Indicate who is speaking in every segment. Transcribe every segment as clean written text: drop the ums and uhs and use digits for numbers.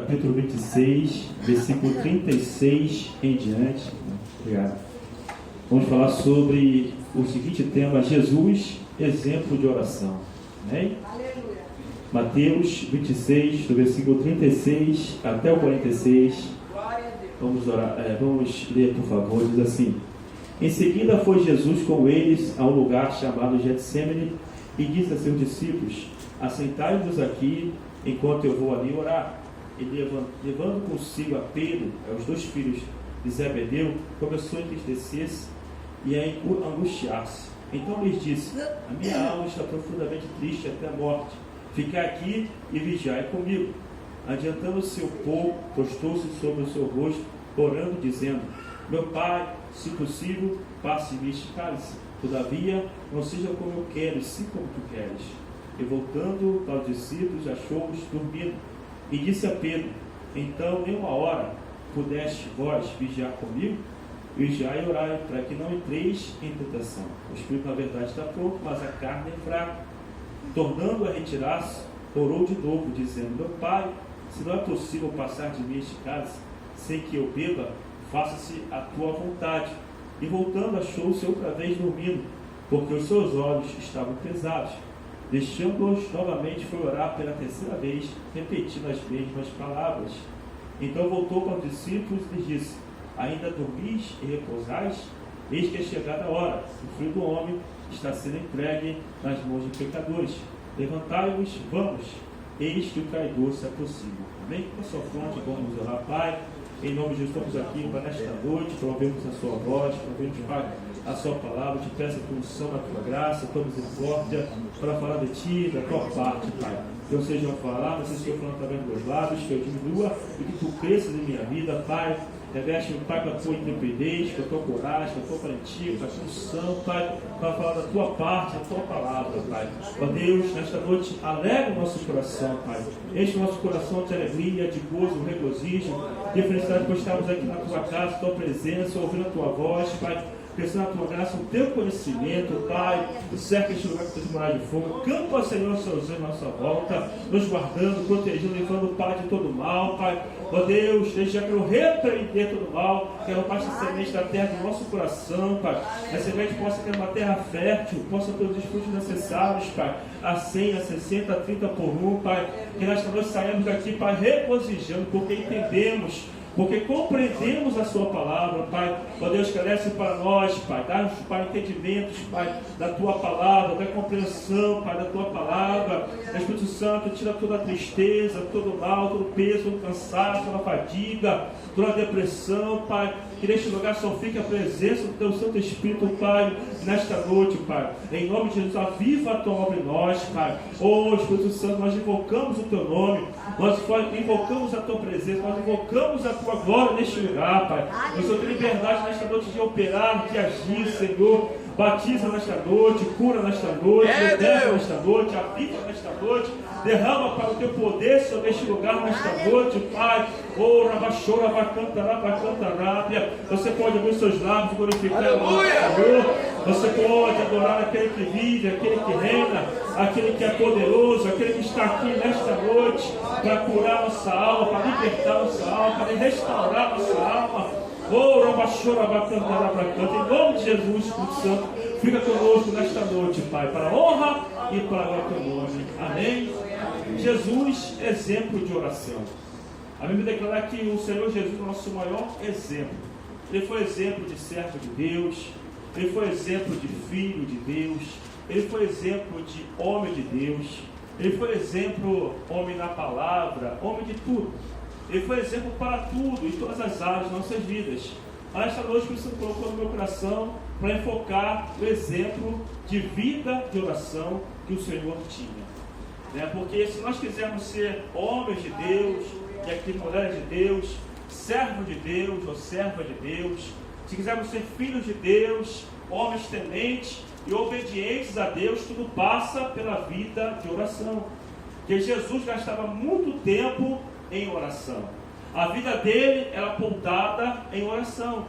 Speaker 1: capítulo 26, versículo 36 em diante. Obrigado. Vamos falar sobre o seguinte tema: Jesus, exemplo de oração. Amém?
Speaker 2: Aleluia.
Speaker 1: Mateus 26, do versículo 36 até o 46.
Speaker 2: Glória a Deus.
Speaker 1: Vamos orar, vamos ler, por favor. Diz assim: Em seguida foi Jesus com eles a um lugar chamado Getsêmani e disse a seus discípulos: Assentai-vos aqui enquanto eu vou ali orar. E levando consigo a Pedro e os dois filhos de Zebedeu, começou a entristecer-se e a angustiar-se. Então lhes disse: A minha alma está profundamente triste até a morte. Ficai aqui e vigiai comigo. Adiantando-se um pouco, prostou-se sobre o seu rosto, orando, dizendo: Meu Pai, se possível, passe-me este cálice. Todavia, não seja como eu quero, e sim como tu queres. E voltando para os discípulos, achou-os dormindo. E disse a Pedro: Então, nem uma hora pudeste vós vigiar comigo? Vigiai e orai, para que não entreis em tentação. O espírito, na verdade, está pronto, mas a carne é fraca. Tornando a retirar-se, orou de novo, dizendo: Meu Pai, se não é possível passar de mim este cálice, sem que eu beba, faça-se a tua vontade. E voltando, achou-se outra vez dormindo, porque os seus olhos estavam pesados. Deixando-os novamente, foi orar pela terceira vez, repetindo as mesmas palavras. Então voltou para os discípulos e lhes disse: Ainda dormis e repousais? Eis que é chegada a hora. O Filho do Homem está sendo entregue nas mãos de pecadores. Levantai-vos, vamos. Eis que o traidor se aproxima. Amém? Com a sua fronte, vamos orar, Pai. Em nome de Jesus, estamos aqui para nesta noite, para ouvirmos a sua voz, para ouvirmos, Pai, a sua palavra. Te peço a tua unção, a tua graça, a tua misericórdia, para falar de ti, da tua parte, Pai. Que eu seja a falar, mas seja falando através dos meus lábios, que eu diminua e que tu cresças em minha vida, Pai. Reveste-me, Pai, com a tua intrepidez, com a tua coragem, com a tua valentia, com a tua unção, Pai, para falar da tua parte, da tua palavra, Pai. Ó Deus, nesta noite, alegra o nosso coração, Pai. Enche o nosso coração de alegria, de gozo, regozijo, de felicidade por estarmos aqui na tua casa, tua presença, ouvindo a tua voz, Pai. Pensando na tua graça, o teu conhecimento, Pai, cerca este lugar que tu morar de fogo. Campa, Senhor, seus anjos à nossa volta, nos guardando, protegendo, livrando o Pai de todo mal, Pai. Ó Deus, deixa que eu repreender todo mal, que ela baixe a semente da terra do nosso coração, Pai. A semente possa ter uma terra fértil, possa produzir os frutos necessários, Pai. A 100, a 60, a 30 por um, Pai. Que nesta noite saímos daqui, Pai, regozijando, porque entendemos, porque compreendemos a sua palavra, Pai. Ó Deus, cresce para nós, Pai. Dá-nos, Pai, entendimentos, Pai, da tua palavra, da compreensão, Pai, da tua palavra. Espírito Santo, tira toda a tristeza, todo o mal, todo o peso, todo o cansaço, toda a fadiga, toda a depressão, Pai. Que neste lugar só fique a presença do teu Santo Espírito, Pai, nesta noite, Pai. Em nome de Jesus, aviva a tua obra em nós, Pai. Oh, Espírito Santo, nós invocamos o teu nome, nós invocamos a tua presença, nós invocamos a tua glória neste lugar, Pai. O Senhor tem liberdade nesta noite de operar, de agir, Senhor. Batiza nesta noite, cura nesta noite, liberta nesta noite, aviva nesta noite, derrama para o teu poder sobre este lugar nesta noite, Pai. Oh, rabachora, bacantará, bacantarápia. Você pode abrir seus lábios e glorificar o Senhor. Você pode adorar aquele que vive, aquele que reina, aquele que é poderoso, aquele que está aqui nesta noite para curar nossa alma, para libertar nossa alma, para restaurar nossa alma. Oh, rabachora, bacantará, bacanta. Em nome de Jesus, Espírito Santo, fica conosco nesta noite, Pai, para a honra e para o teu nome. Amém? Jesus, exemplo de oração. A Bíblia declara que o Senhor Jesus é o nosso maior exemplo. Ele foi exemplo de servo de Deus, ele foi exemplo de filho de Deus, ele foi exemplo de homem de Deus, ele foi exemplo, homem na palavra, homem de tudo. Ele foi exemplo para tudo, em todas as áreas de nossas vidas. Mas esta noite o Senhor colocou no meu coração para enfocar o exemplo de vida de oração que o Senhor tinha. Porque se nós quisermos ser homens de Deus, e aqui mulheres de Deus, servo de Deus ou serva de Deus, se quisermos ser filhos de Deus, homens tementes e obedientes a Deus, tudo passa pela vida de oração. Porque Jesus gastava muito tempo em oração. A vida dele era pautada em oração.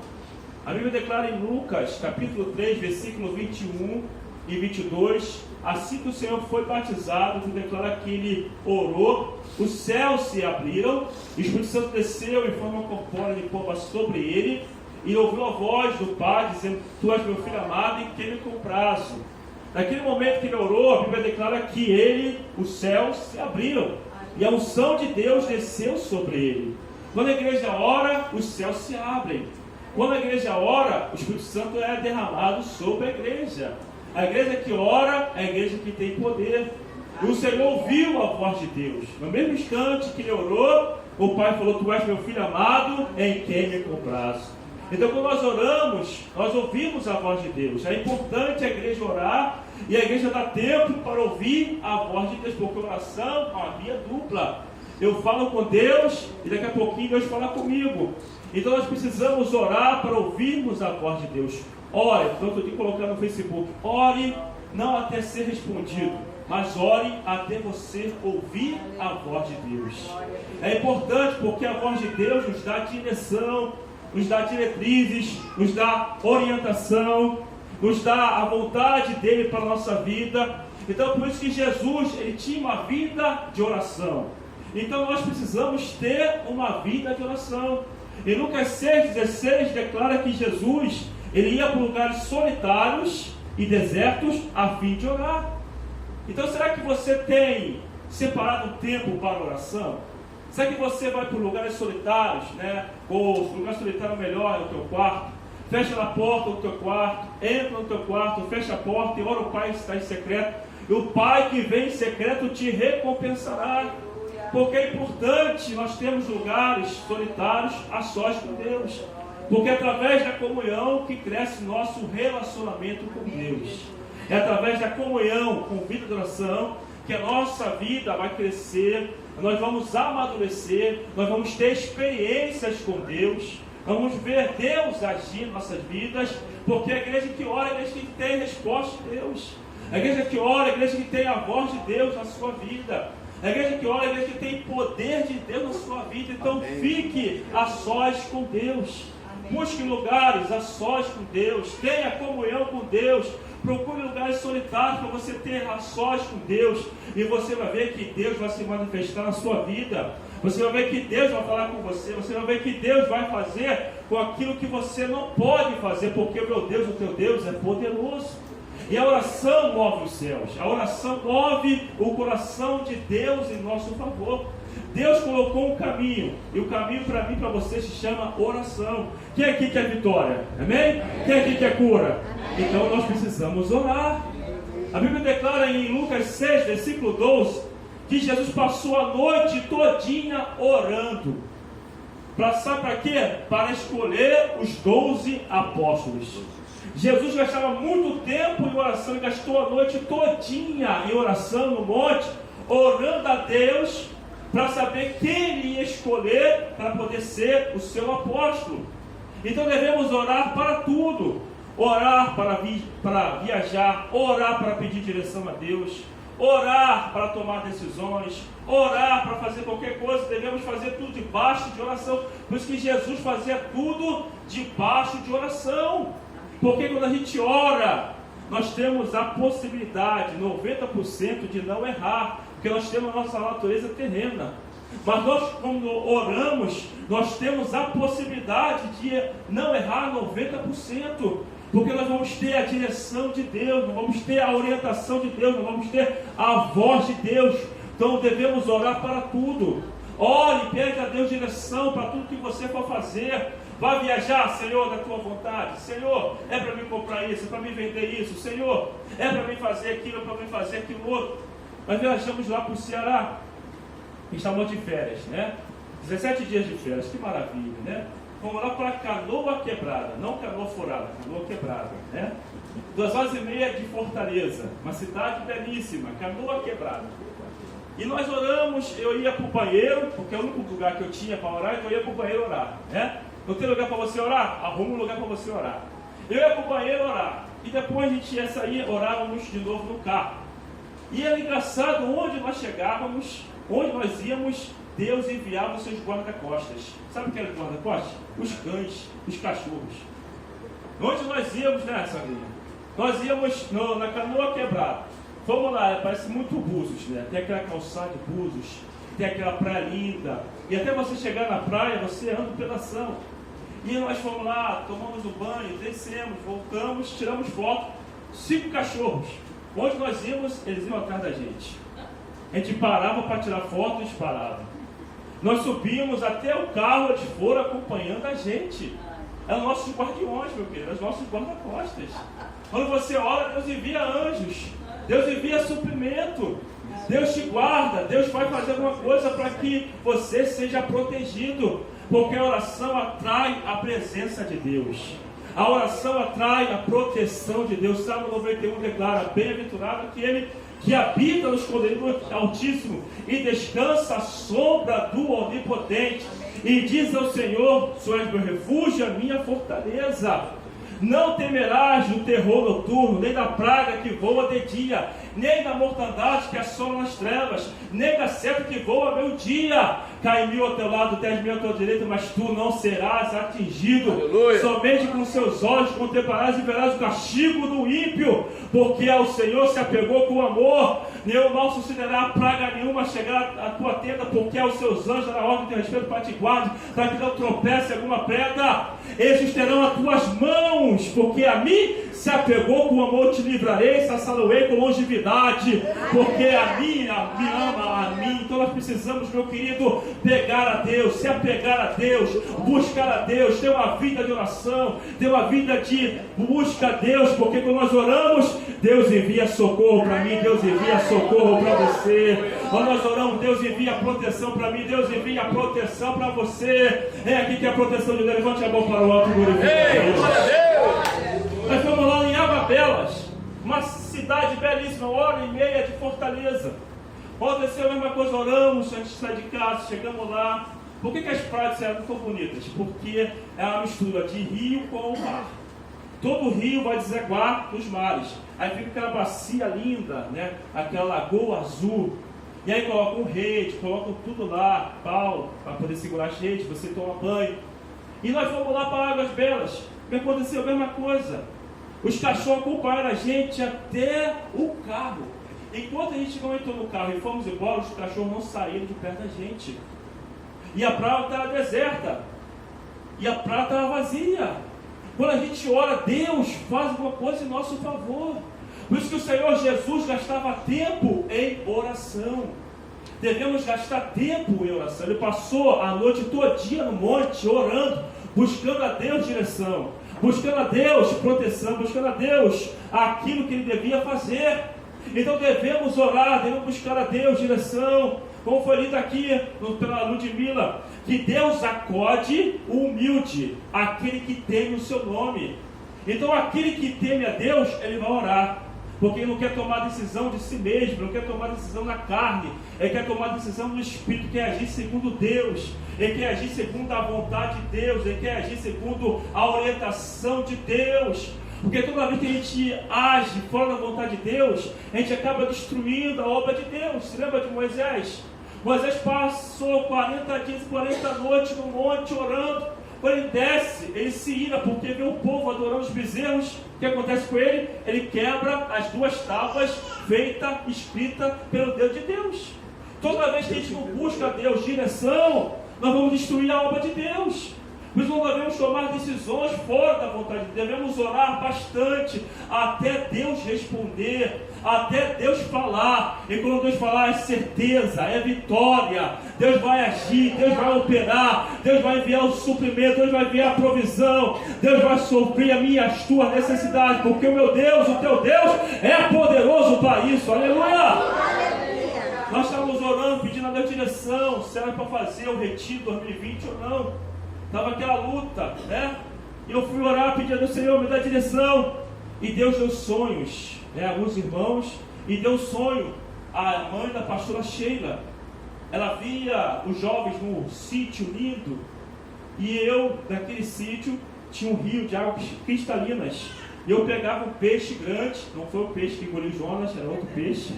Speaker 1: A Bíblia declara em Lucas, capítulo 3, versículo 21 e 22, assim que o Senhor foi batizado, que declara que ele orou, os céus se abriram, o Espírito Santo desceu em forma corpórea de pomba sobre ele, e ouviu a voz do Pai dizendo: Tu és meu filho amado, em quem me comprazo. Naquele momento que ele orou, a Bíblia declara que os céus se abriram, e a unção de Deus desceu sobre ele. Quando a igreja ora, os céus se abrem. Quando a igreja ora, o Espírito Santo é derramado sobre a igreja. A igreja que ora é a igreja que tem poder. E o Senhor ouviu a voz de Deus. No mesmo instante que ele orou, o Pai falou: Tu és meu filho amado, em quem me comprazo. Então, quando nós oramos, nós ouvimos a voz de Deus. É importante a igreja orar, e a igreja dá tempo para ouvir a voz de Deus, porque a oração é uma via dupla. Eu falo com Deus, e daqui a pouquinho Deus fala comigo. Então nós precisamos orar para ouvirmos a voz de Deus. Ore, então eu estou colocando no Facebook, ore não até ser respondido, mas ore até você ouvir a voz de Deus. É importante porque a voz de Deus nos dá direção, nos dá diretrizes, nos dá orientação, nos dá a vontade dele para a nossa vida. Então por isso que Jesus, ele tinha uma vida de oração. Então nós precisamos ter uma vida de oração. Em Lucas 6,16 declara que Jesus, ele ia para lugares solitários e desertos a fim de orar. Então será que você tem separado tempo para oração? Será que você vai para lugares solitários, né? Ou o lugar solitário melhor é o teu quarto? Fecha a porta do teu quarto, entra no teu quarto, fecha a porta e ora o Pai que está em secreto. E o Pai que vem em secreto te recompensará. Porque é importante nós termos lugares solitários a sós com Deus. Porque é através da comunhão que cresce nosso relacionamento com Deus. É através da comunhão com vida de oração que a nossa vida vai crescer, nós vamos amadurecer, nós vamos ter experiências com Deus, vamos ver Deus agir em nossas vidas, porque a igreja que ora é a igreja que tem resposta de Deus. A igreja que ora é a igreja que tem a voz de Deus na sua vida. A igreja que ora é a igreja que tem poder de Deus na sua vida. Então fique a sós com Deus. Busque lugares a sós com Deus. Tenha comunhão com Deus. Procure lugares solitários para você ter a sós com Deus. E você vai ver que Deus vai se manifestar na sua vida. Você vai ver que Deus vai falar com você. Você vai ver que Deus vai fazer com aquilo que você não pode fazer. Porque o meu Deus, o teu Deus é poderoso. E a oração move os céus. A oração move o coração de Deus em nosso favor. Deus colocou um caminho. E o caminho para mim e para você se chama oração. Quem aqui quer vitória? Amém? Quem aqui quer cura? Então nós precisamos orar. A Bíblia declara em Lucas 6, versículo 12, que Jesus passou a noite todinha orando. Sabe para quê? Para escolher os 12 apóstolos. Jesus gastava muito tempo em oração e gastou a noite todinha em oração no monte, orando a Deus para saber quem ele ia escolher para poder ser o seu apóstolo. Então devemos orar para tudo. Orar para viajar, orar para pedir direção a Deus, orar para tomar decisões, orar para fazer qualquer coisa. Devemos fazer tudo debaixo de oração. Por isso que Jesus fazia tudo debaixo de oração. Porque quando a gente ora, nós temos a possibilidade, 90%, de não errar. Porque nós temos a nossa natureza terrena. Mas nós, quando oramos, nós temos a possibilidade de não errar 90%. Porque nós vamos ter a direção de Deus, nós vamos ter a orientação de Deus, nós vamos ter a voz de Deus. Então devemos orar para tudo. Ore, pede a Deus direção para tudo que você for fazer. Vai viajar, Senhor, da tua vontade. Senhor, é para mim comprar isso, é para mim vender isso. Senhor, é para mim fazer aquilo, é para mim fazer aquilo outro. Nós viajamos lá para o Ceará. Estamos de férias, né? 17 dias de férias, que maravilha, né? Vamos lá para Canoa Quebrada, não Canoa Furada, Canoa Quebrada, né? 2h30 de Fortaleza, uma cidade belíssima, Canoa Quebrada. E nós oramos, eu ia para o banheiro, porque é o único lugar que eu tinha para orar, então eu ia para o banheiro orar, né? Não tem lugar para você orar? Arruma um lugar para você orar. Eu ia para o banheiro orar, e depois a gente ia sair, orávamos de novo no carro. E era engraçado, onde nós chegávamos, onde nós íamos, Deus enviava os seus guarda-costas. Sabe o que era guarda-costas? Os cães, os cachorros. Onde nós íamos, né, Sabrina? Nós íamos na Canoa Quebrada. Vamos lá, parece muito Búzios, né? Tem aquela calçada de Búzios, tem aquela praia linda, e até você chegar na praia, você anda um pedação. E nós fomos lá, tomamos o banho, descemos, voltamos, tiramos foto, 5 cachorros. Onde nós íamos, eles iam atrás da gente. A gente parava para tirar foto e eles paravam. Nós subíamos até o carro, eles foram acompanhando a gente. Eram nossos guardiões, meu querido, eram nossos guarda-costas. Quando você ora, Deus envia anjos, Deus envia suprimento, Deus te guarda, Deus vai fazer alguma coisa para que você seja protegido, porque a oração atrai a presença de Deus. A oração atrai a proteção de Deus. Salmo 91 declara: bem-aventurado aquele que habita no esconderijo do Altíssimo e descansa à sombra do Onipotente. E diz ao Senhor: tu és meu refúgio, a minha fortaleza. Não temerás do terror noturno, nem da praga que voa de dia, nem da mortandade que assola nas trevas, nem da seta que voa ao meio-dia. Cai 1000 ao teu lado, 10.000 à tua direita, mas tu não serás atingido. Aleluia. Somente com seus olhos contemplarás e verás o castigo do ímpio, porque ao Senhor se apegou com amor. Nem o mal sucederá praga nenhuma chegar à tua tenda, porque aos seus anjos dará ordem de respeito para te guardar, para que não tropece alguma pedra. Estes terão as tuas mãos, porque a mim se apegou com amor, te livrarei, saciá-lo-ei com longevidade, porque a mim me ama a mim. Então nós precisamos, meu querido, pegar a Deus, se apegar a Deus, buscar a Deus, ter uma vida de oração, ter uma vida de busca a Deus, porque quando nós oramos, Deus envia socorro para mim, Deus envia socorro para você. Quando nós oramos, Deus envia proteção para mim, Deus envia proteção para você. É aqui que a proteção de Deus. Levante a mão para o alto, glorifique a Deus. Nós fomos lá em Águas-Belas, uma cidade belíssima, 1h30 de Fortaleza. Aconteceu a mesma coisa, oramos antes de sair de casa, chegamos lá. Por que as praias de Ceará não são bonitas? Porque é uma mistura de rio com o mar. Todo rio vai desaguar nos mares. Aí fica aquela bacia linda, né? Aquela lagoa azul. E aí colocam rede, colocam tudo lá, pau, para poder segurar as redes, você toma banho. E nós fomos lá para Águas-Belas. E aconteceu a mesma coisa. Os cachorros acompanharam a gente até o carro. Enquanto a gente não entrou no carro e fomos embora, os cachorros não saíram de perto da gente. E a praia estava deserta. E a praia estava vazia. Quando a gente ora, Deus faz alguma coisa em nosso favor. Por isso que o Senhor Jesus gastava tempo em oração. Devemos gastar tempo em oração. Ele passou a noite todinha no monte, orando, buscando a Deus direção, buscando a Deus proteção, buscando a Deus aquilo que ele devia fazer. Então devemos orar, devemos buscar a Deus direção, como foi lido aqui pela Ludmila, que Deus acode o humilde, aquele que teme o seu nome. Então aquele que teme a Deus, ele vai orar, porque ele não quer tomar decisão de si mesmo, não quer tomar decisão na carne, ele quer tomar decisão no Espírito, quer agir segundo Deus, ele quer agir segundo a vontade de Deus, ele quer agir segundo a orientação de Deus. Porque toda vez que a gente age fora da vontade de Deus, a gente acaba destruindo a obra de Deus. Você lembra de Moisés? Moisés passou 40 dias e 40 noites no monte orando. Quando ele desce, ele se ira porque vê o povo adorando os bezerros. O que acontece com ele? Ele quebra as 2 tábuas feitas, escritas pelo Deus de Deus. Toda vez que a gente não busca a Deus direção, nós vamos destruir a obra de Deus. Por isso nós devemos tomar decisões fora da vontade de Deus. Devemos orar bastante até Deus responder, até Deus falar. E quando Deus falar, é certeza, é vitória. Deus vai agir, Deus vai operar, Deus vai enviar o suprimento, Deus vai enviar a provisão, Deus vai suprir a minha, as tuas necessidades, porque o meu Deus, o teu Deus é poderoso para isso. Aleluia! Nós estávamos orando, pedindo a Deus direção, se era para fazer o retiro 2020 ou não. Estava aquela luta, né? E eu fui orar, pedir a Deus: Senhor, me dá direção. E Deus deu sonhos, né? Alguns irmãos, e deu sonho. A mãe da pastora Sheila, ela via os jovens num sítio lindo, e eu, naquele sítio, tinha um rio de águas cristalinas. E eu pegava um peixe grande, não foi o peixe que engoliu Jonas, era outro peixe.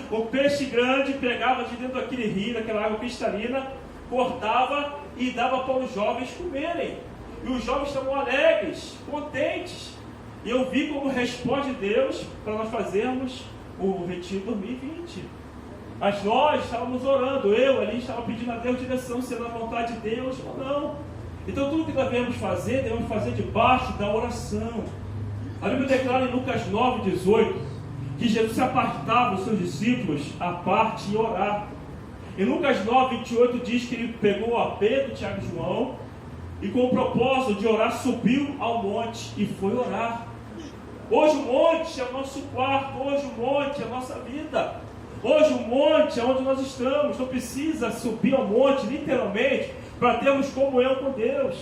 Speaker 1: O peixe grande, pegava de dentro daquele rio, daquela água cristalina, cortava e dava para os jovens comerem. E os jovens estavam alegres, contentes. E eu vi como resposta de Deus para nós fazermos o Retiro 2020. Mas nós estávamos orando, eu ali estava pedindo a Deus direção, se era a vontade de Deus ou não. Então tudo que devemos fazer debaixo da oração. A Bíblia declara em Lucas 9:18 que Jesus se apartava dos seus discípulos à parte e orar. Em Lucas 9:28 diz que ele pegou a Pedro, Tiago e João e com o propósito de orar subiu ao monte e foi orar. Hoje o monte é o nosso quarto, hoje o monte é a nossa vida. Hoje o monte é onde nós estamos. Não precisa subir ao monte, literalmente, para termos comunhão com Deus,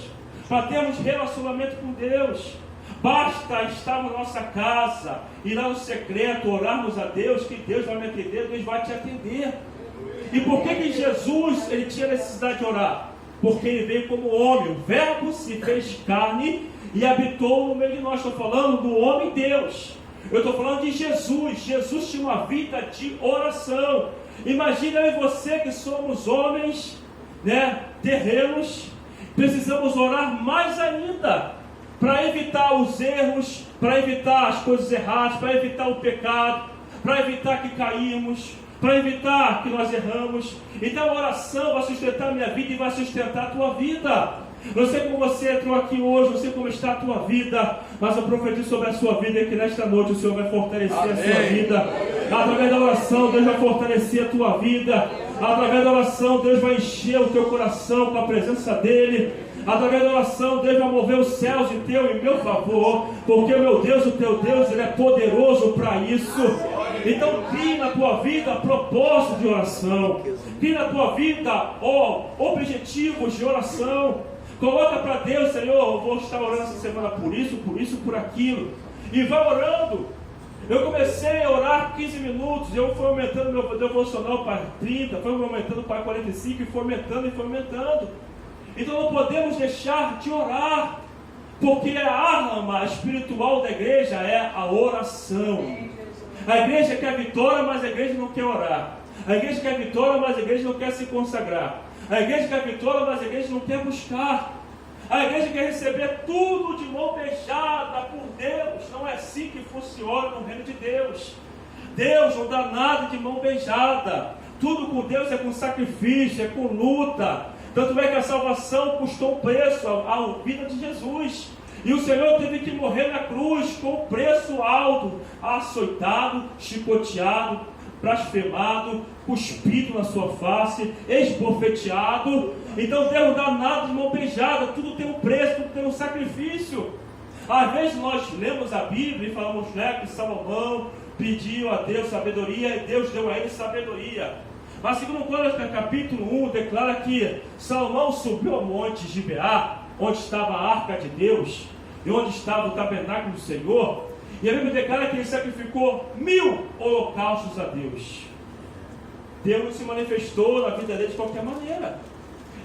Speaker 1: para termos relacionamento com Deus. Basta estar na nossa casa, ir lá no secreto, orarmos a Deus, que Deus vai me atender, Deus vai te atender. E por que Jesus ele tinha necessidade de orar? Porque ele veio como homem, o Verbo se fez carne e habitou no meio de nós. Estou falando do homem Deus. Eu estou falando de Jesus. Jesus tinha uma vida de oração. Imagina eu e você que somos homens, terrenos, precisamos orar mais ainda para evitar os erros, para evitar as coisas erradas, para evitar o pecado, para evitar que caímos, para evitar que nós erramos. Então a oração vai sustentar a minha vida e vai sustentar a tua vida. Não sei como você entrou aqui hoje, não sei como está a tua vida, mas eu profetizo sobre a sua vida que nesta noite o Senhor vai fortalecer a sua vida. Através da oração Deus vai fortalecer a tua vida. Através da oração Deus vai encher o teu coração com a presença dEle. Através da oração Deus vai mover os céus em teu e meu favor, porque o meu Deus, o teu Deus, Ele é poderoso para isso. Então crie na tua vida propósito de oração, crie na tua vida objetivos de oração. Coloca para Deus, Senhor, eu vou estar orando essa semana por isso, por aquilo. E vai orando. Eu comecei a orar 15 minutos, eu fui aumentando meu devocional para 30, foi aumentando para 45, e foi aumentando. Então não podemos deixar de orar, porque a arma espiritual da igreja é a oração. A igreja quer vitória, mas a igreja não quer orar. A igreja quer vitória, mas a igreja não quer se consagrar. A igreja quer vitória, mas a igreja não quer buscar. A igreja quer receber tudo de mão beijada por Deus. Não é assim que funciona no reino de Deus. Deus não dá nada de mão beijada. Tudo com Deus é com sacrifício, é com luta. Tanto é que a salvação custou um preço à vida de Jesus. E o Senhor teve que morrer na cruz com um preço alto, açoitado, chicoteado, blasfemado, cuspido na sua face, esbofeteado. Então Deus não dá nada de mão beijada, tudo tem um preço, tudo tem um sacrifício. Às vezes nós lemos a Bíblia e falamos que Salomão pediu a Deus sabedoria e Deus deu a ele sabedoria. Mas segundo Crônicas capítulo 1 declara que Salomão subiu ao monte Gibeá, onde estava a arca de Deus e onde estava o tabernáculo do Senhor. E a Bíblia declara que ele sacrificou 1000 holocaustos a Deus. Deus não se manifestou na vida dele de qualquer maneira.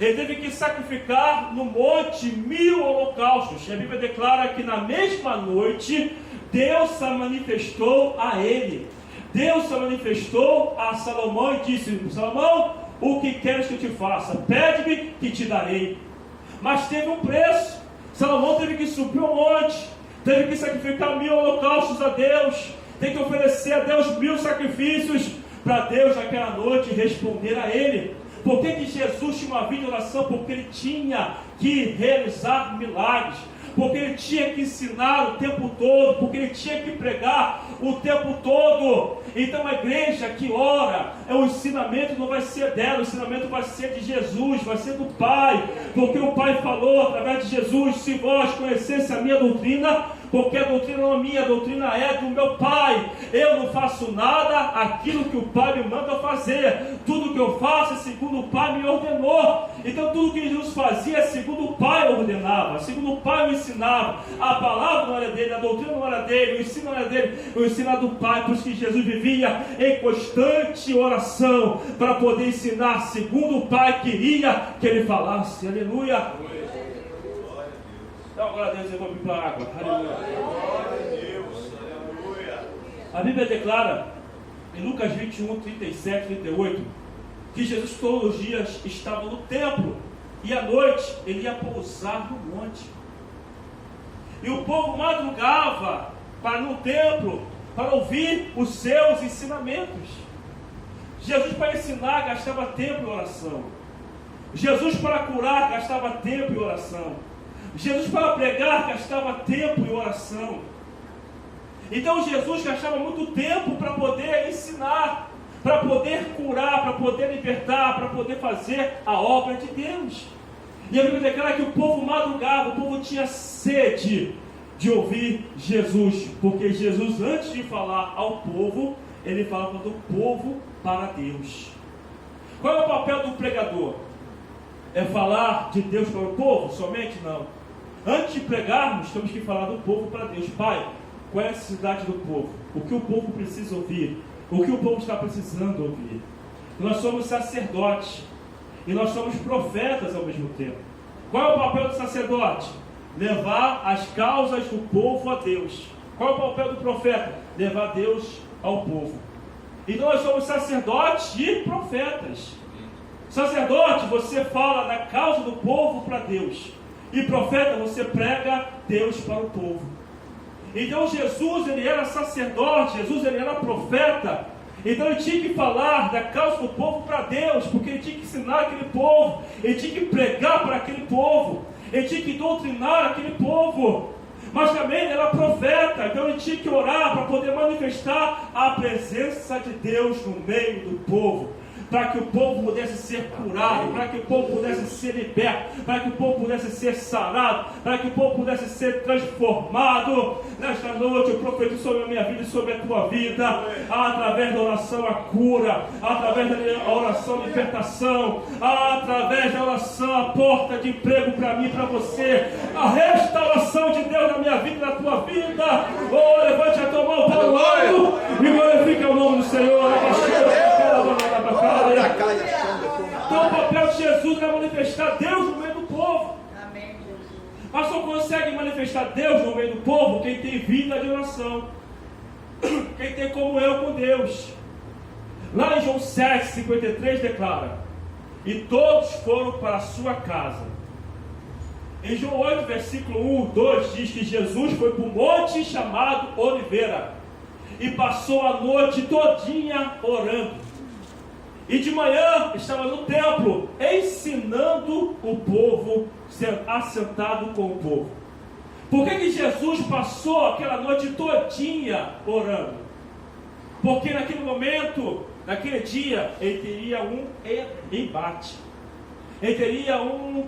Speaker 1: Ele teve que sacrificar no monte 1000 holocaustos. E a Bíblia declara que na mesma noite Deus se manifestou a ele. Deus se manifestou a Salomão e disse: Salomão, o que queres que eu te faça? Pede-me que te darei. Mas teve um preço. Salomão teve que subir ao monte, teve que sacrificar 1000 holocaustos a Deus, tem que oferecer a Deus 1000 sacrifícios, para Deus naquela noite responder a ele. Por que Jesus tinha uma vida de oração? Porque ele tinha que realizar milagres, porque ele tinha que ensinar o tempo todo, porque ele tinha que pregar o tempo todo. Então a igreja que ora, o ensinamento não vai ser dela, o ensinamento vai ser de Jesus, vai ser do Pai, porque o Pai falou através de Jesus: se vós conhecesse a minha doutrina, porque a doutrina não é minha, a doutrina é do meu Pai. Eu não faço nada aquilo que o Pai me manda fazer, tudo que eu faço é segundo o Pai me ordenou. Então tudo que Jesus fazia é segundo o Pai ordenava, segundo o Pai o ensinava. A palavra não era dele, a doutrina não era dele, o ensino não era dele, o ensino era do Pai. Por isso que Jesus vivia em constante oração, para poder ensinar segundo o Pai queria que ele falasse. Aleluia. Então agora Deus, eu vou vir para a água. Aleluia. A Bíblia declara em Lucas 21, 37, 38 que Jesus todos os dias estava no templo e à noite ele ia pousar no monte. E o povo madrugava para no templo, para ouvir os seus ensinamentos. Jesus, para ensinar, gastava tempo em oração. Jesus, para curar, gastava tempo em oração. Jesus, para pregar, gastava tempo em oração. Então Jesus gastava muito tempo para poder ensinar, para poder curar, para poder libertar, para poder fazer a obra de Deus. E a Bíblia declara que o povo madrugava, o povo tinha sede de ouvir Jesus, porque Jesus, antes de falar ao povo, ele falava do povo para Deus. Qual é o papel do pregador? É falar de Deus para o povo? Somente não. Antes de pregarmos, temos que falar do povo para Deus. Pai, qual é a necessidade do povo? O que o povo precisa ouvir? O que o povo está precisando ouvir? Nós somos sacerdotes e nós somos profetas ao mesmo tempo. Qual é o papel do sacerdote? Levar as causas do povo a Deus. Qual é o papel do profeta? Levar Deus ao povo. Então nós somos sacerdotes e profetas. Sacerdote, você fala da causa do povo para Deus. E profeta, você prega Deus para o povo. Então Jesus, ele era sacerdote, Jesus, ele era profeta. Então ele tinha que falar da causa do povo para Deus, porque ele tinha que ensinar aquele povo, ele tinha que pregar para aquele povo, ele tinha que doutrinar aquele povo. Mas também ele era profeta, então ele tinha que orar para poder manifestar a presença de Deus no meio do povo, para que o povo pudesse ser curado, para que o povo pudesse ser liberto, para que o povo pudesse ser sarado, para que o povo pudesse ser transformado. Nesta noite eu profetizo sobre a minha vida e sobre a tua vida, através da oração a cura, através da oração a libertação, através da oração a porta de emprego para mim e para você, a restauração de Deus na minha vida e na tua vida. Oh, levante a tua mão para o alto e glorifique o nome do Senhor. Então o papel de Jesus é manifestar Deus no meio do povo. Mas só consegue manifestar Deus no meio do povo quem tem vida de oração, quem tem comunhão com Deus. Lá em João 7:53 declara: e todos foram para a sua casa. Em João 8, versículo 1-2 diz que Jesus foi para um monte chamado Oliveira e passou a noite todinha orando. E de manhã estava no templo ensinando o povo, assentado com o povo. Por que Jesus passou aquela noite todinha orando? Porque naquele momento, naquele dia, ele teria um embate. Ele teria um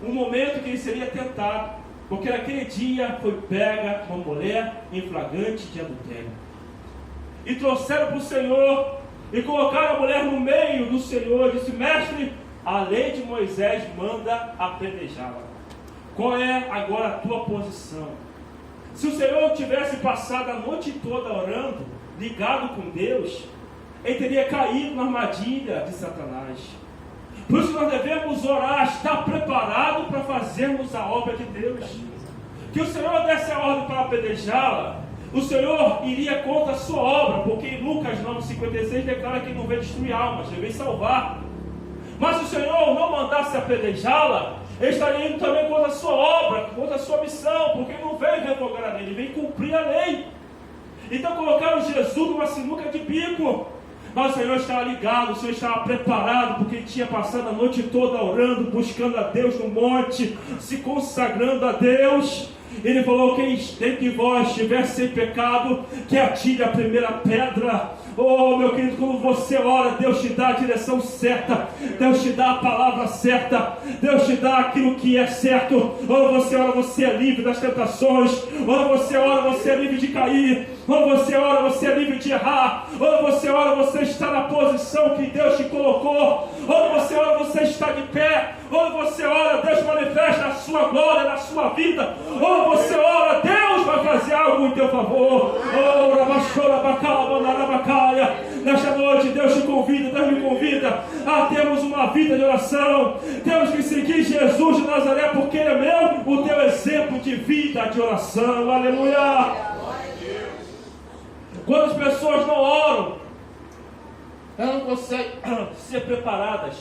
Speaker 1: momento que ele seria tentado. Porque naquele dia foi pega uma mulher em flagrante de adultério. E trouxeram para o Senhor e colocaram a mulher no meio do Senhor. Disse: mestre, a lei de Moisés manda apedrejá-la. Qual é agora a tua posição? Se o Senhor tivesse passado a noite toda orando, ligado com Deus, ele teria caído na armadilha de Satanás. Por isso nós devemos orar, estar preparado para fazermos a obra de Deus. Que o Senhor desse a ordem para apedrejá-la, o Senhor iria contra a sua obra, porque em Lucas 9:56 declara que ele não veio destruir almas, ele veio salvar. Mas se o Senhor não mandasse apedrejá-la, ele estaria indo também contra a sua obra, contra a sua missão, porque ele não veio revogar a lei, ele veio cumprir a lei. Então colocaram Jesus numa sinuca de bico. Mas o Senhor estava ligado, o Senhor estava preparado, porque ele tinha passado a noite toda orando, buscando a Deus no monte, se consagrando a Deus. Ele falou: quem dentre vós estiver sem pecado, que atire a primeira pedra. Oh, meu querido, quando você ora, Deus te dá a direção certa, Deus te dá a palavra certa, Deus te dá aquilo que é certo. Quando você ora, você é livre das tentações. Quando você ora, você é livre de cair. Quando você ora, você é livre de errar. Quando você ora, você está na posição que Deus te colocou. Quando você ora, você está de pé. Quando você ora, Deus manifesta a sua glória na sua vida. Quando você ora, Deus vai fazer algo em teu favor. Oh, Rabachora, Bacala, Banarabacaia. Nesta noite, Deus te convida, Deus me convida a termos uma vida de oração. Temos que seguir Jesus de Nazaré, porque Ele é meu, o teu exemplo de vida de oração. Aleluia. Quando as pessoas não oram, elas não conseguem ser preparadas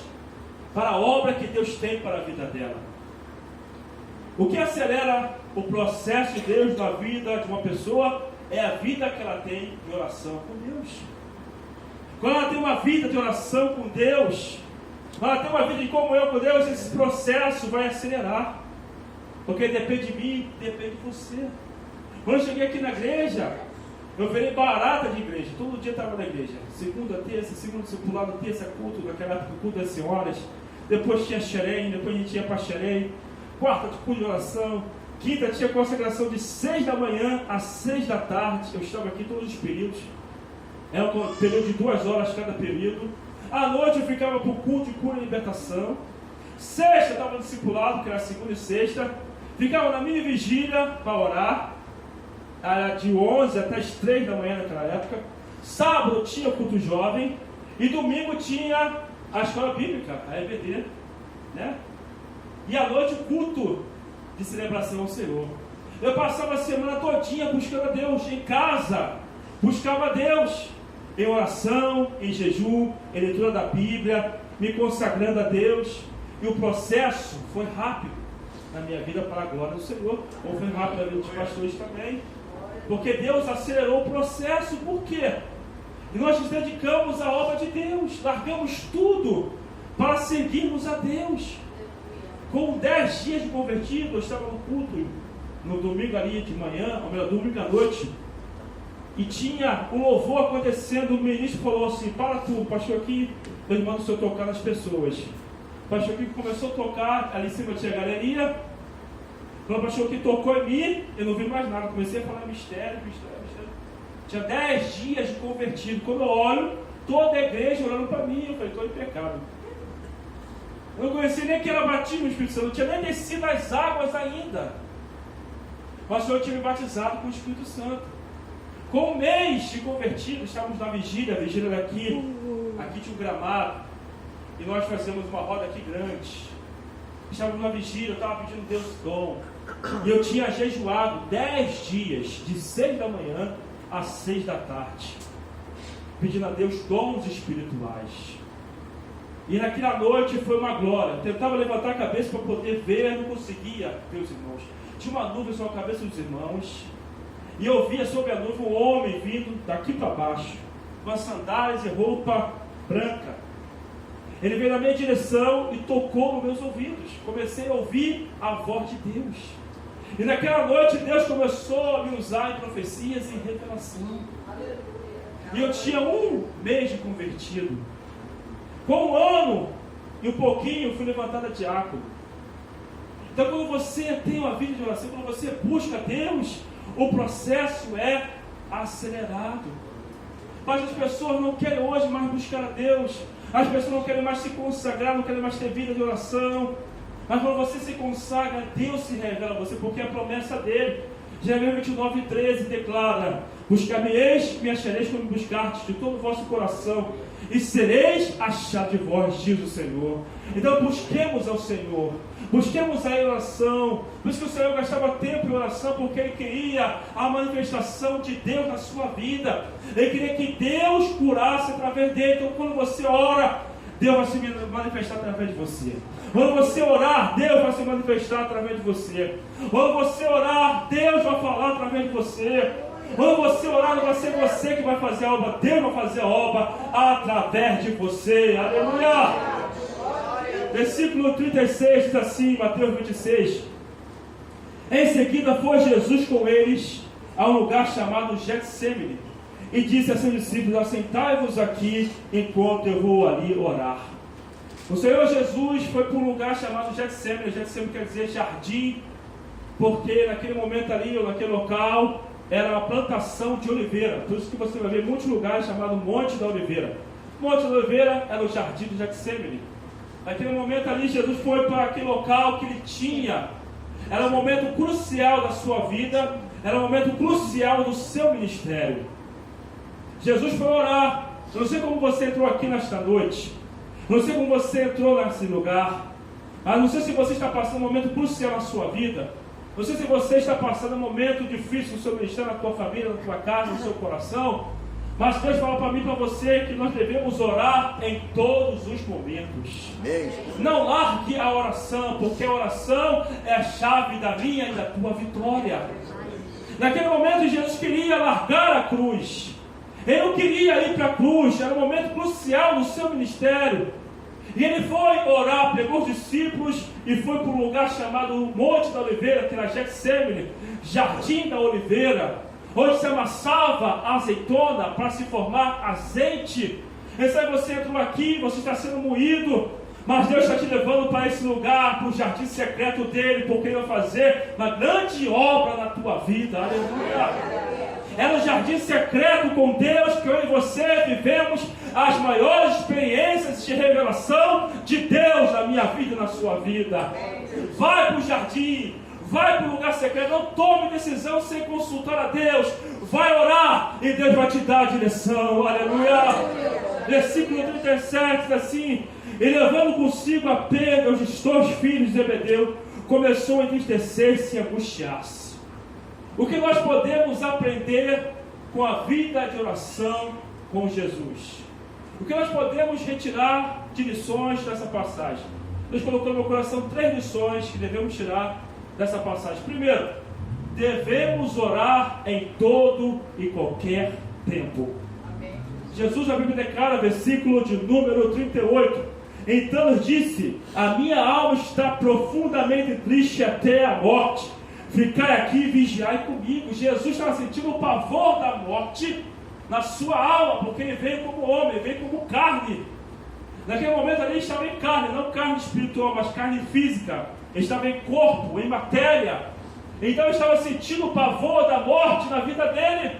Speaker 1: para a obra que Deus tem para a vida dela. O que acelera o processo de Deus na vida de uma pessoa é a vida que ela tem de oração com Deus. Quando ela tem uma vida de oração com Deus, quando ela tem uma vida de comunhão com Deus, esse processo vai acelerar. Porque depende de mim, depende de você. Quando eu cheguei aqui na igreja, eu virei barata de igreja. Todo dia estava na igreja. Segunda, terça, segundo discipulado, terça, culto, naquela época, culto das senhoras. Depois tinha xerém, depois a gente ia para xerém. Quarta, culto de oração. Quinta, tinha consagração de 6 da manhã às 6 da tarde. Eu estava aqui todos os períodos. Era um período de 2 horas cada período. À noite eu ficava para o culto de cura e libertação. Sexta, estava no discipulado, que era segunda e sexta. Ficava na mini vigília para orar. Era de 11 até as 3 da manhã naquela época. Sábado tinha o culto jovem. E domingo tinha a escola bíblica, a EBD, né? E à noite o culto de celebração ao Senhor. Eu passava a semana todinha buscando a Deus em casa. Buscava a Deus em oração, em jejum, em leitura da Bíblia, me consagrando a Deus. E o processo foi rápido na minha vida para a glória do Senhor. Ou foi rápido na vida dos pastores também. Porque Deus acelerou o processo. Por quê? E nós nos dedicamos à obra de Deus. Largamos tudo para seguirmos a Deus. Com 10 dias de convertido, eu estava no culto, no domingo ali de manhã, ou melhor, domingo à noite, e tinha um louvor acontecendo. O ministro falou assim: para tudo, pastor, aqui eu mando o senhor tocar nas pessoas. O pastor aqui começou a tocar, ali em cima tinha a galeria. Quando o pastor que tocou em mim, eu não vi mais nada, comecei a falar mistério. Tinha 10 dias de convertido. Quando eu olho, toda a igreja olhando para mim, eu falei: estou em pecado. Eu não conhecia nem que era batismo no Espírito Santo, não tinha nem descido as águas ainda. Mas eu tinha me batizado com o Espírito Santo. Com um mês de convertido, estávamos na vigília, a vigília daqui, aqui tinha um gramado, e nós fazíamos uma roda aqui grande. Estávamos na vigília, eu estava pedindo a Deus dom, e eu tinha jejuado 10 dias, de 6 da manhã às 6 da tarde, pedindo a Deus dons espirituais. E naquela noite foi uma glória. Eu tentava levantar a cabeça para poder ver, não conseguia ver os irmãos. Tinha uma nuvem sobre a cabeça dos irmãos. E eu via sobre a nuvem um homem vindo daqui para baixo, com sandálias e roupa branca. Ele veio na minha direção e tocou nos meus ouvidos. Comecei a ouvir a voz de Deus. E naquela noite Deus começou a me usar em profecias e revelação. E eu tinha um mês de convertido. Com um ano e um pouquinho, fui levantada diácono. Então, quando você tem uma vida de oração, quando você busca Deus, o processo é acelerado. Mas as pessoas não querem hoje mais buscar a Deus. As pessoas não querem mais se consagrar, não querem mais ter vida de oração. Mas quando você se consagra, Deus se revela a você, porque é a promessa dele. Jeremias 29:13 declara: buscar-me-eis, me achareis quando me buscardes de todo o vosso coração, e sereis achados de vós, diz o Senhor. Então busquemos ao Senhor, busquemos a oração. Por isso que o Senhor gastava tempo em oração, porque Ele queria a manifestação de Deus na sua vida. Ele queria que Deus curasse através dele. Então quando você ora, Deus vai se manifestar através de você. Quando você orar, Deus vai se manifestar através de você. Quando você orar, Deus vai falar através de você. Quando você orar, não vai ser você que vai fazer a obra, Deus vai fazer a obra através de você. Aleluia! Versículo 36 diz assim, Mateus 26: em seguida foi Jesus com eles a um lugar chamado Getsemane, e disse a seus discípulos: assentai-vos aqui enquanto eu vou ali orar. O Senhor Jesus foi para um lugar chamado Getsemane. Getsemane quer dizer jardim, porque naquele momento ali, ou naquele local, era uma plantação de oliveira. Por isso que você vai ver muitos lugares chamados Monte da Oliveira. Monte da Oliveira era o jardim de Getsemane. Naquele momento ali, Jesus foi para aquele local que ele tinha. Era um momento crucial da sua vida, era um momento crucial do seu ministério. Jesus foi orar. Eu não sei como você entrou aqui nesta noite, não sei como você entrou nesse lugar, mas não sei se você está passando um momento crucial na sua vida. Não sei se você está passando um momento difícil no seu ministério, na tua família, na tua casa, no seu coração. Mas Deus fala para mim e para você que nós devemos orar em todos os momentos. Não largue a oração, porque a oração é a chave da minha e da tua vitória. Naquele momento Jesus queria largar a cruz. Ele não queria ir para a cruz, era um momento crucial no seu ministério. E ele foi orar, pegou os discípulos e foi para um lugar chamado Monte da Oliveira, que era Getsemane, Jardim da Oliveira, onde se amassava azeitona para se formar azeite. Esse aí você entrou aqui, você está sendo moído, mas Deus está te levando para esse lugar, para o jardim secreto dele, porque ele vai fazer uma grande obra na tua vida. Aleluia! É no jardim secreto com Deus que eu e você vivemos as maiores experiências de revelação de Deus na minha vida e na sua vida. Vai para o jardim, vai para o lugar secreto, não tome decisão sem consultar a Deus. Vai orar e Deus vai te dar a direção. Aleluia! Versículo 37 diz assim: e levando consigo a Pedro, os dois filhos de Zebedeu, começou a entristecer-se e angustiar-se. O que nós podemos aprender com a vida de oração com Jesus? O que nós podemos retirar de lições dessa passagem? Deus colocou no meu coração 3 lições que devemos tirar dessa passagem. Primeiro, devemos orar em todo e qualquer tempo. Amém. Jesus, a Bíblia declara, versículo de número 38, então ele disse: a minha alma está profundamente triste até a morte. Ficai aqui e vigiai comigo. Jesus estava sentindo o pavor da morte na sua alma, porque ele veio como homem, veio como carne. Naquele momento ali ele estava em carne, não carne espiritual, mas carne física. Ele estava em corpo, em matéria. Então ele estava sentindo o pavor da morte na vida dele.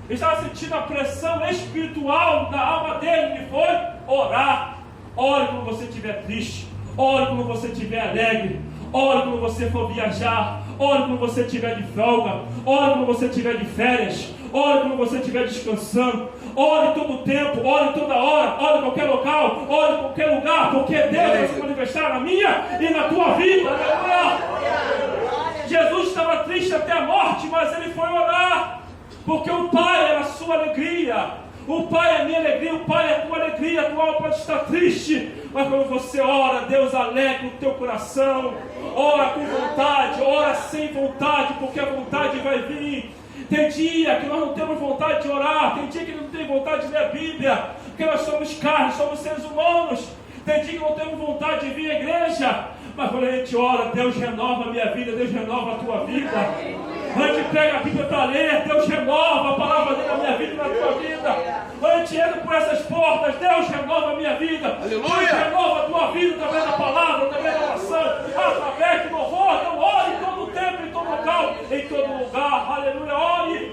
Speaker 1: Ele estava sentindo a pressão espiritual na alma dele, que foi orar. Ore quando você estiver triste, ore quando você estiver alegre, ore quando você for viajar, ore quando você estiver de folga, ore quando você estiver de férias, ore quando você estiver descansando, ore todo o tempo, ore toda hora, ore em qualquer local, ore em qualquer lugar, porque Deus vai se manifestar na minha e na tua vida. Jesus estava triste até a morte, mas ele foi orar, porque o Pai era a sua alegria. O Pai é a minha alegria, o Pai é a tua alegria. A tua alma pode estar triste, mas quando você ora, Deus alegra o teu coração. Ora com vontade, ora sem vontade, porque a vontade vai vir. Tem dia que nós não temos vontade de orar, tem dia que não temos vontade de ler a Bíblia, porque nós somos carne, somos seres humanos. Tem dia que não temos vontade de vir à igreja, mas quando a gente ora, Deus renova a minha vida, Deus renova a tua vida. Quando a gente pega a Bíblia para ler, Deus renova a palavra dele na minha vida e na tua vida. Quando a gente entra por essas portas, Deus renova a minha vida. Aleluia. Deus renova a tua vida através da palavra, através da oração, através do louvor. Então ore em todo tempo, em todo local, em todo lugar. Aleluia, ore.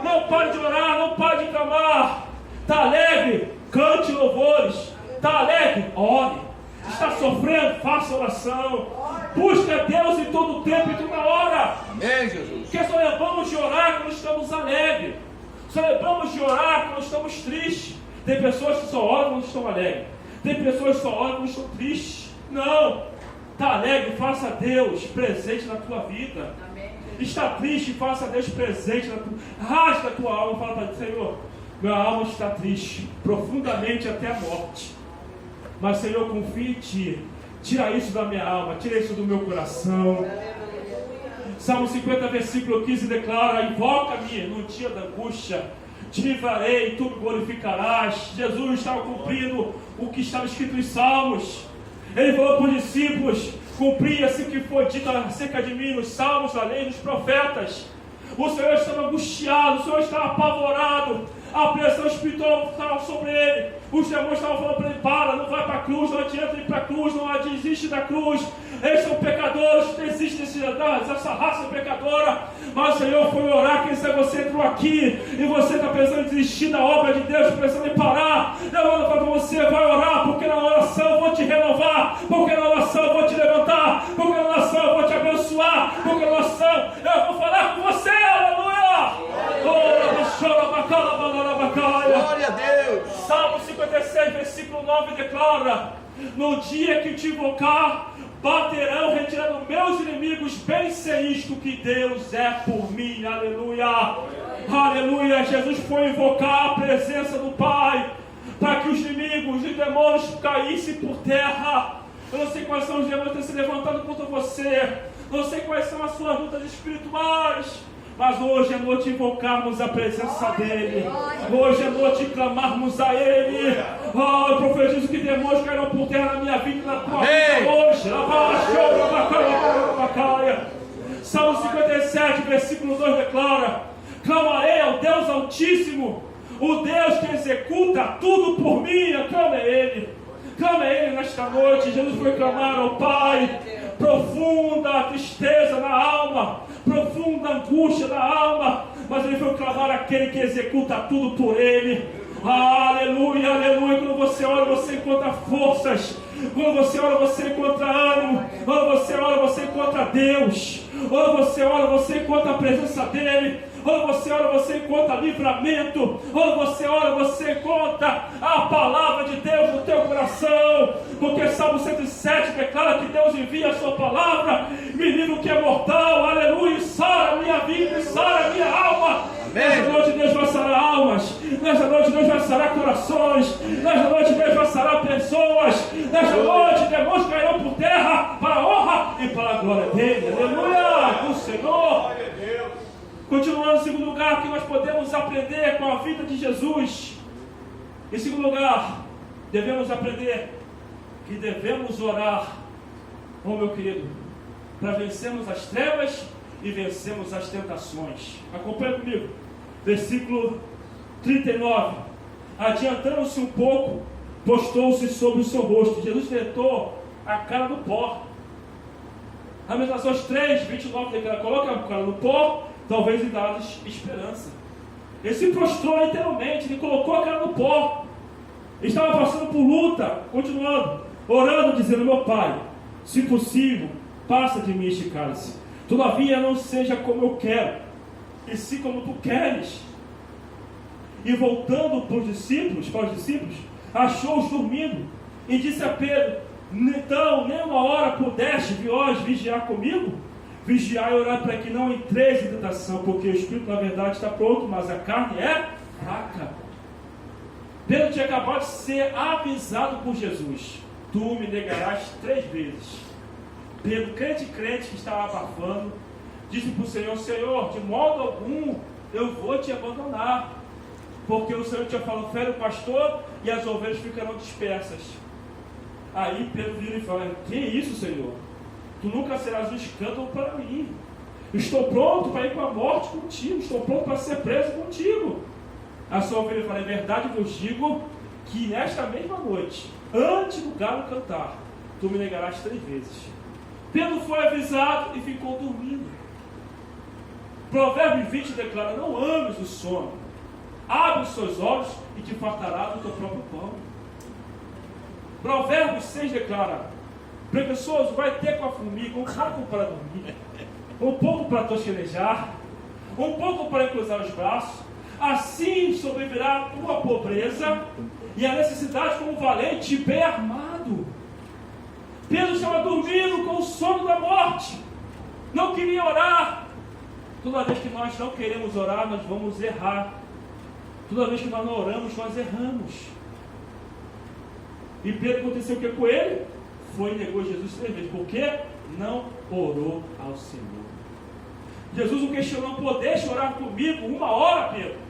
Speaker 1: Não pare de orar, não pare de clamar. Está alegre? Cante louvores. Está alegre? Ore. Está sofrendo? Faça oração. Busca Deus em todo tempo e toda hora.
Speaker 2: Amém, Jesus.
Speaker 1: Porque só lembramos de orar quando estamos alegres. Só lembramos de orar quando estamos tristes. Tem pessoas que só oram quando estão alegres. Tem pessoas que só oram quando estão tristes. Não. Está alegre, faça Deus presente na tua vida. Amém. Está triste, faça Deus presente na tua... Rasga a tua alma e fala para Deus: Senhor, minha alma está triste, profundamente até a morte. Mas, Senhor, confio em Ti. Tira isso da minha alma, tira isso do meu coração. Salmo 50, versículo 15 declara: invoca-me no dia da angústia, te livrarei e tu me glorificarás. Jesus estava cumprindo o que estava escrito em Salmos. Ele falou para os discípulos: cumpria-se o que foi dito acerca de mim nos Salmos, a lei dos profetas. O Senhor estava angustiado, o Senhor estava apavorado. A pressão espiritual estava sobre ele. Os demônios estavam falando para ele: para, não vai para a cruz, não adianta ir para a cruz, não desiste da cruz. Eles são pecadores, desiste dessa raça pecadora. Mas o Senhor foi orar. Quem sabe você entrou aqui e você está pensando em desistir da obra de Deus, pensando em parar. Eu vou para você, vai orar, porque na oração eu vou te renovar, porque na oração eu vou te levantar, porque na oração eu vou te abençoar, porque na oração eu vou falar com você. Aleluia!
Speaker 2: Glória a Deus.
Speaker 1: Salmo 56, versículo 9 declara: no dia que te invocar, baterão retirando meus inimigos. Bem sei isto, que Deus é por mim. Aleluia. Aleluia. Jesus foi invocar a presença do Pai para que os inimigos, os demônios caíssem por terra. Eu não sei quais são os demônios que estão se levantando contra você. Não sei quais são as suas lutas espirituais. Mas hoje é noite de invocarmos a presença dEle. Hoje é noite de clamarmos a Ele. Oh, eu profetizo que demônios cairão por terra na minha vida e na tua vida hoje. Salmo 57, versículo 2 declara: clamarei ao Deus Altíssimo, o Deus que executa tudo por mim. Clame a Ele. Clame a Ele nesta noite. Jesus foi clamar ao Pai. Profunda tristeza na alma, profunda angústia na alma, mas Ele foi clamar aquele que executa tudo por Ele. Aleluia, aleluia. Quando você ora, você encontra forças. Quando você ora, você encontra ânimo. Quando você ora, você encontra Deus. Quando você ora, você encontra a presença dEle. Quando você ora, você encontra livramento. Quando você ora, você encontra a palavra de Deus no teu coração. Porque Salmo 107 declara que Deus envia a sua palavra, me livra o que é mortal, aleluia, e sara a minha vida, e sara a minha alma. Nesta noite Deus vai sarar almas. Nesta noite Deus vai sarar corações. Nesta noite Deus vai sarar pessoas. Nesta noite demônios cairão por terra para a honra e para a glória dele. Aleluia, do Senhor. Continuando, em segundo lugar, que nós podemos aprender com a vida de Jesus. Em segundo lugar, devemos aprender que devemos orar, oh meu querido, para vencermos as trevas e vencermos as tentações. Acompanhe comigo, versículo 39. Adiantando-se um pouco, postou-se sobre o seu rosto. Jesus tentou a cara no pó. Lamentações 3, 29 declara: coloca a cara no pó, talvez lhe dá-lhes esperança. Ele se prostrou literalmente, ele colocou a cara no pó. Ele estava passando por luta, continuando, orando, dizendo: meu Pai, se possível, passa de mim este cálice. Todavia não seja como eu quero, e sim como tu queres. E voltando para os discípulos, achou-os dormindo, e disse a Pedro: então, nem uma hora pudeste vós vigiar comigo? Vigiar e orar para que não entreis em tentação, porque o espírito na verdade está pronto, mas a carne é fraca. Pedro tinha acabado de ser avisado por Jesus: tu me negarás 3 vezes. Pedro, crente que estava abafando, disse para o Senhor: Senhor, de modo algum eu vou te abandonar, porque o Senhor tinha falado: fere o pastor e as ovelhas ficarão dispersas. Aí Pedro vira e fala: que isso, Senhor? Tu nunca serás um escândalo para mim. Estou pronto para ir para a morte contigo. Estou pronto para ser preso contigo. A sua ovelha fala: é verdade, vos digo que nesta mesma noite, antes do galo cantar, tu me negarás 3 vezes. Pedro foi avisado e ficou dormindo. Provérbios 20 declara: não ames o sono. Abre os seus olhos e te fartará do teu próprio pão. Provérbios 6 declara: preguiçoso vai ter com a formiga um pouco para dormir, um pouco para tosquenejar, um pouco para cruzar os braços. Assim sobrevirá a tua pobreza e a necessidade como um valente bem armado. Pedro estava dormindo com o sono da morte, não queria orar. Toda vez que nós não queremos orar, nós vamos errar. Toda vez que nós não oramos, nós erramos. E Pedro, aconteceu o que com ele? Foi e negou Jesus 3 vezes, porque não orou ao Senhor. Jesus o questionou: podeste orar comigo 1 hora, Pedro?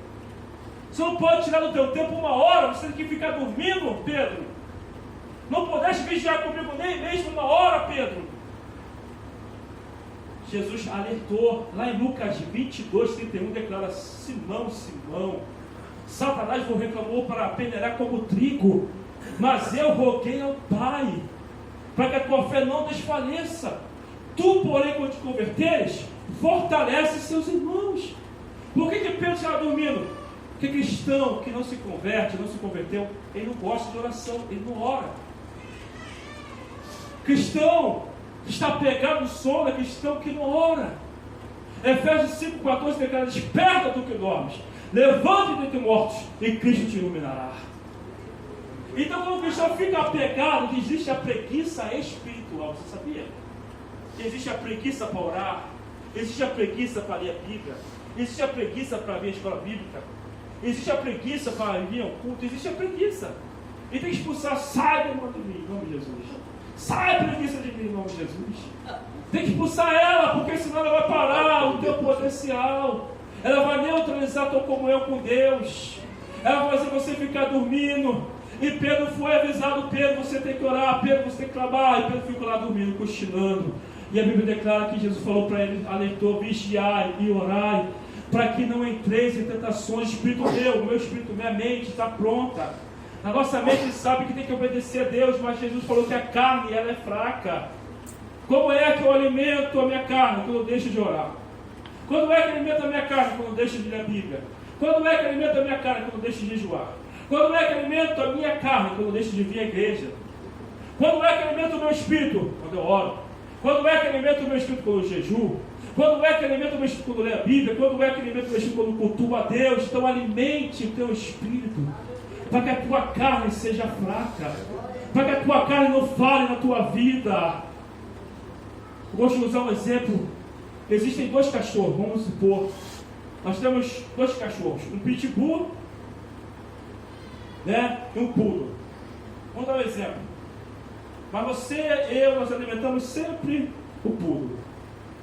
Speaker 1: Você não pode tirar do teu tempo 1 hora, você tem que ficar dormindo, Pedro. Não podeste vigiar comigo nem mesmo 1 hora, Pedro. Jesus alertou, lá em Lucas 22, 31, declara: Simão, Simão, Satanás vos reclamou para peneirar como trigo, mas eu roguei ao Pai, para que a tua fé não desfaleça. Tu, porém, quando te converteres, fortalece seus irmãos. Por que Pedro estava dormindo? Porque cristão que não se converte, não se converteu, ele não gosta de oração, ele não ora. Cristão que está pegado no sono é cristão que não ora. Efésios 5,14 declara: desperta do que dormes, levante-te dentre mortos, e Cristo te iluminará. Então, quando o cristão fica apegado, existe a preguiça espiritual. Você sabia? Existe a preguiça para orar, Existe a preguiça para ler a Bíblia. Existe a preguiça para ver a escola bíblica. Existe a preguiça para vir ao culto. Existe a preguiça. E tem que expulsar. Sai de mim, em nome de Jesus. Sai a preguiça de mim, em nome de Jesus. Tem que expulsar ela, porque senão ela vai parar o teu potencial. Ela vai neutralizar a tua comunhão com Deus. Ela vai fazer você ficar dormindo. E Pedro foi avisado: Pedro, você tem que orar, Pedro, você tem que clamar. E Pedro ficou lá dormindo, cochilando. E a Bíblia declara que Jesus falou para ele, alertou: vigiai e orai, para que não entreis em tentações. Espírito meu espírito, minha mente está pronta. A nossa mente sabe que tem que obedecer a Deus, mas Jesus falou que a carne, ela é fraca. Como é que eu alimento a minha carne quando eu deixo de orar? Quando é que eu alimento a minha carne quando eu deixo de ler a Bíblia? Quando é que eu alimento a minha carne quando eu deixo de jejuar? Quando é que eu alimento a minha carne quando eu deixo de vir à igreja? Quando é que eu alimento o meu espírito? Quando eu oro. Quando é que eu alimento o meu espírito quando eu jejuo? Quando é que eu alimento o meu espírito quando eu leio a Bíblia? Quando é que eu alimento o meu espírito quando eu cultuo a Deus? Então alimente o teu espírito, para que a tua carne seja fraca, para que a tua carne não fale na tua vida. Eu gosto de usar um exemplo. Existem dois cachorros, vamos supor. Nós temos dois cachorros, um pitbull, né, e um poodle. Vamos dar um exemplo. Mas você e eu, nós alimentamos sempre o poodle.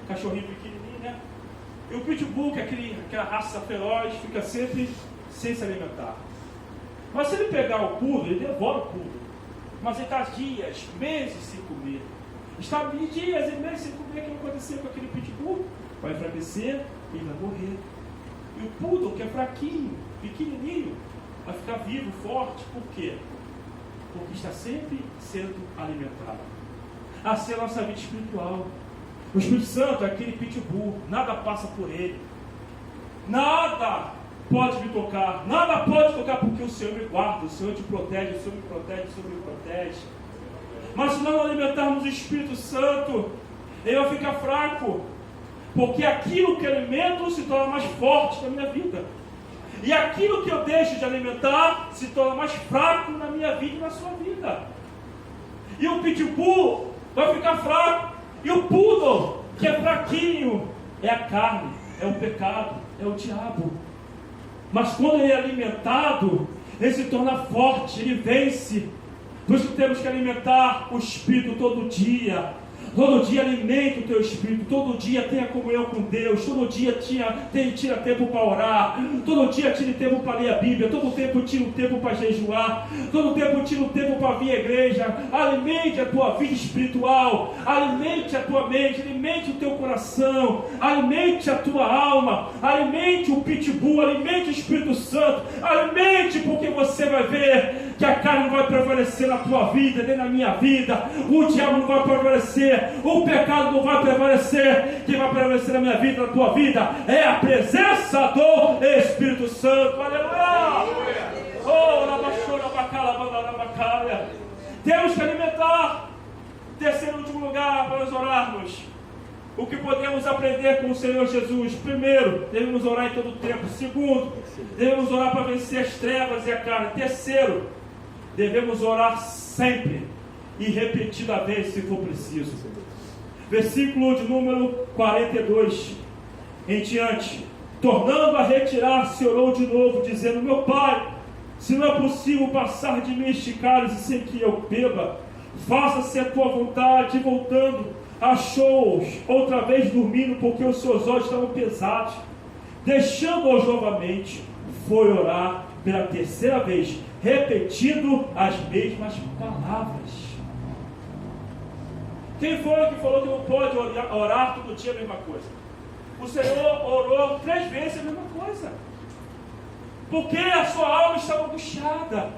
Speaker 1: Cachorrinho pequenininho, né? E o pitbull, que é aquela raça feroz, fica sempre sem se alimentar. Mas se ele pegar o poodle, ele devora o poodle. Mas ele está dias, meses sem comer. Está dias e meses sem comer. O que vai acontecer com aquele pitbull? Vai enfraquecer e vai morrer. E o poodle, que é fraquinho, pequenininho, vai ficar vivo, forte. Por quê? Porque está sempre sendo alimentado. Assim é a nossa vida espiritual. O Espírito Santo é aquele pitbull, nada passa por ele. Nada pode me tocar, nada pode tocar, porque o Senhor me guarda, o Senhor te protege, o Senhor me protege, o Senhor me protege. Mas se não alimentarmos o Espírito Santo, ele vai ficar fraco, porque aquilo que eu alimento se torna mais forte na minha vida. E aquilo que eu deixo de alimentar se torna mais fraco na minha vida e na sua vida. E o pitbull vai ficar fraco. E o poodle, que é fraquinho, é a carne, é o pecado, é o diabo. Mas quando ele é alimentado, ele se torna forte, ele vence. Por isso que temos que alimentar o Espírito todo dia. Todo dia alimenta o teu espírito, todo dia tenha comunhão com Deus, todo dia tira tempo para orar, todo dia tire tempo para ler a Bíblia, todo tempo tira um tempo para jejuar, todo tempo tira um tempo para vir à igreja. Alimente a tua vida espiritual, alimente a tua mente, alimente o teu coração, alimente a tua alma, alimente o pitbull, alimente o Espírito Santo, alimente, porque você vai ver que a carne não vai prevalecer na tua vida, nem na minha vida, o diabo não vai prevalecer, o pecado não vai prevalecer. Quem vai prevalecer na minha vida, na tua vida, é a presença do Espírito Santo. Aleluia! Oh, labachora, bacala, bandarabacalha. Temos que alimentar. Terceiro e último lugar para nós orarmos. O que podemos aprender com o Senhor Jesus? Primeiro, devemos orar em todo o tempo. Segundo, devemos orar para vencer as trevas e a carne. Terceiro, devemos orar sempre e repetidamente se for preciso. Versículo de número 42 em diante. Tornando a retirar-se, orou de novo, dizendo: meu Pai, se não é possível passar de mim este cálice sem que eu beba, faça-se a tua vontade. E voltando, achou-os outra vez dormindo, porque os seus olhos estavam pesados. Deixando-os novamente, foi orar pela terceira vez, repetindo as mesmas palavras. Quem foi que falou que não pode orar todo dia a mesma coisa? O Senhor orou 3 vezes a mesma coisa, porque a sua alma estava angustiada.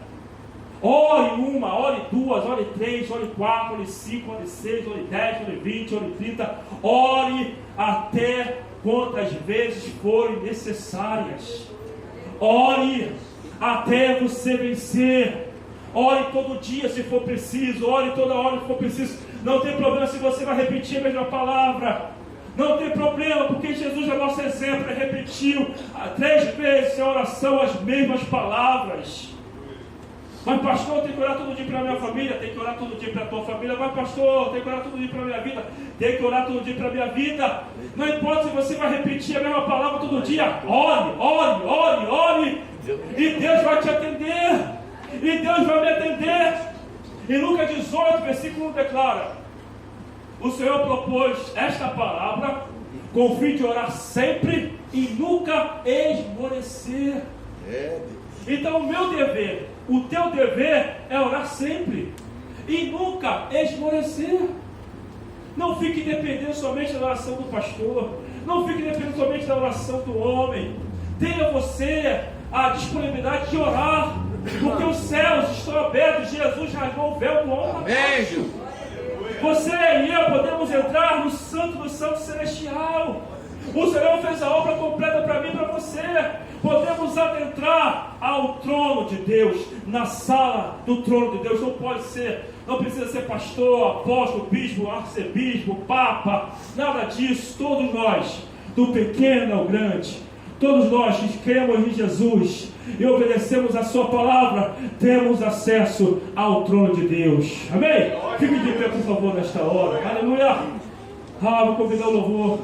Speaker 1: Ore 1, ore 2, ore 3, ore 4, ore 5, ore 6, ore 10, ore 20, ore 30. Ore até quantas vezes forem necessárias. Ore até você vencer. Ore todo dia se for preciso. Ore toda hora se for preciso. Não tem problema se você vai repetir a mesma palavra. Não tem problema, porque Jesus é nosso exemplo. Ele repetiu 3 vezes em oração as mesmas palavras. Mas pastor, tem que orar todo dia para a minha família, tem que orar todo dia para a tua família. Mas pastor, tem que orar todo dia para a minha vida, tem que orar todo dia para a minha vida. Não importa se você vai repetir a mesma palavra todo dia. Ore, ore, ore, ore. E Deus vai te atender. E Deus vai me atender. Em Lucas 18, versículo 1 declara: o Senhor propôs esta palavra com o fim de orar sempre e nunca esmorecer. Então o meu dever, o teu dever é orar sempre e nunca esmorecer. Não fique dependendo somente da oração do pastor, não fique dependendo somente da oração do homem. Tenha você a disponibilidade de orar, porque os céus estão abertos. Jesus rasgou o véu do homem. Você e eu podemos entrar no santo do santo celestial. O Senhor fez a obra completa para mim e para você. Podemos adentrar ao trono de Deus, na sala do trono de Deus. Não pode ser, não precisa ser pastor, apóstolo, bispo, arcebispo, papa, nada disso. Todos nós, do pequeno ao grande, todos nós que cremos em Jesus e obedecemos a sua palavra, temos acesso ao trono de Deus. Amém? Fique de pé, por favor, nesta hora. Aleluia. Vou convidar o louvor.